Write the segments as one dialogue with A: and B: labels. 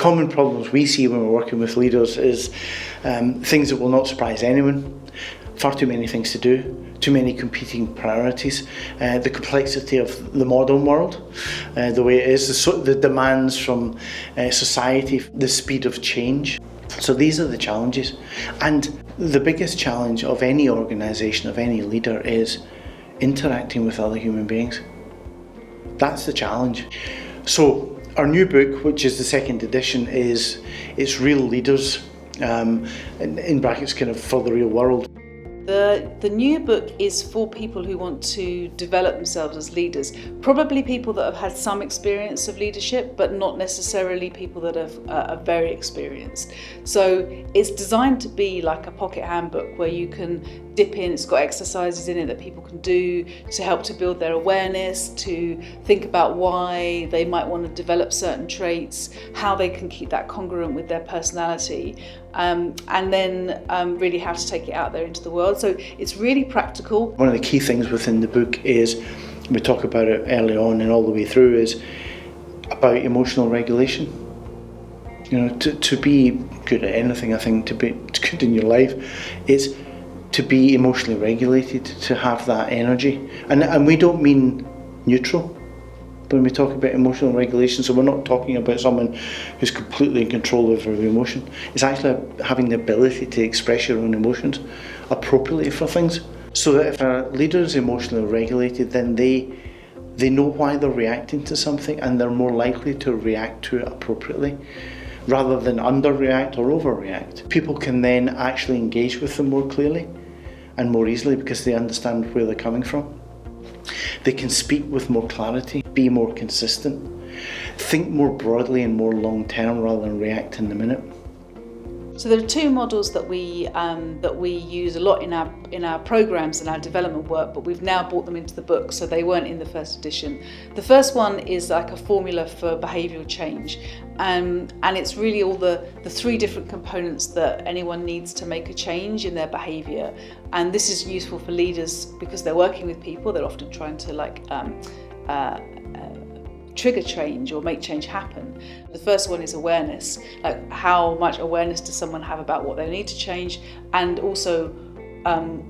A: common problems we see when we're working with leaders is things that will not surprise anyone. Far too many things to do, too many competing priorities, the complexity of the modern world, the way it is, the demands from society, the speed of change. So these are the challenges. And the biggest challenge of any organisation, of any leader, is interacting with other human beings. That's the challenge. So our new book, which is the second edition, it's Real Leaders, in brackets kind of for the real world.
B: The new book is for people who want to develop themselves as leaders, probably people that have had some experience of leadership, but not necessarily people that are very experienced. So it's designed to be like a pocket handbook where you can dip in. It's got exercises in it that people can do to help to build their awareness, to think about why they might want to develop certain traits, how they can keep that congruent with their personality, and then really how to take it out there into the world. So it's really practical.
A: One of the key things within the book is, we talk about it early on and all the way through, is about emotional regulation. You know, to be good at anything, I think, to be good in your life, it's to be emotionally regulated, to have that energy. And we don't mean neutral when we talk about emotional regulation. So we're not talking about someone who's completely in control of their emotion. It's actually having the ability to express your own emotions appropriately for things. So that if a leader is emotionally regulated, then they know why they're reacting to something, and they're more likely to react to it appropriately, rather than underreact or overreact. People can then actually engage with them more clearly and more easily because they understand where they're coming from. They can speak with more clarity, be more consistent, think more broadly and more long term rather than react in the minute.
B: So there are two models that we use a lot in our programs and our development work, but we've now brought them into the book, so they weren't in the first edition. The first one is like a formula for behavioural change, and it's really all the three different components that anyone needs to make a change in their behaviour. And this is useful for leaders because they're working with people. They're often trying to trigger change or make change happen. The first one is awareness, like how much awareness does someone have about what they need to change, and also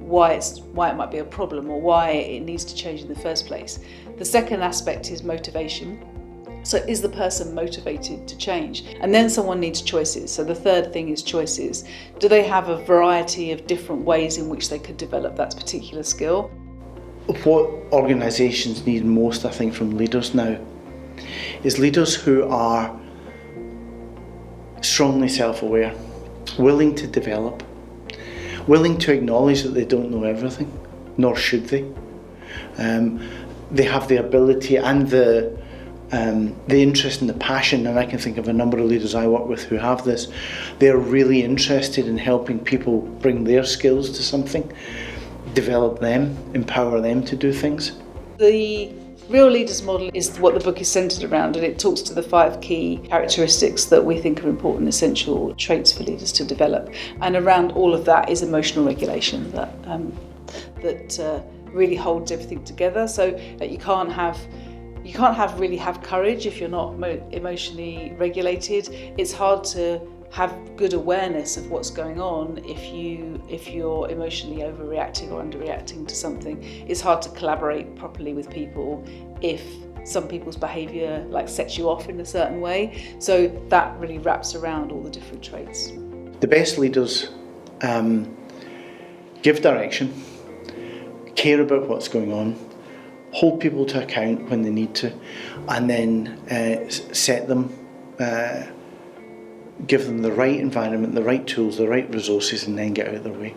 B: why it might be a problem or why it needs to change in the first place. The second aspect is motivation. So is the person motivated to change? And then someone needs choices. So the third thing is choices. Do they have a variety of different ways in which they could develop that particular skill?
A: What organisations need most, I think, from leaders now is leaders who are strongly self-aware, willing to develop, willing to acknowledge that they don't know everything, nor should they. They have the ability and the interest and the passion, and I can think of a number of leaders I work with who have this. They're really interested in helping people bring their skills to something, develop them, empower them to do things.
B: The Real Leaders model is what the book is centred around, and it talks to the 5 key characteristics that we think are important, essential traits for leaders to develop. And around all of that is emotional regulation that really holds everything together. So that you can't really have courage if you're not emotionally regulated. It's hard to have good awareness of what's going on if you're emotionally overreacting or underreacting to something. It's hard to collaborate properly with people if some people's behaviour sets you off in a certain way. So that really wraps around all the different traits.
A: The best leaders give direction, care about what's going on, hold people to account when they need to, and then set them, give them the right environment, the right tools, the right resources, and then get out of their way.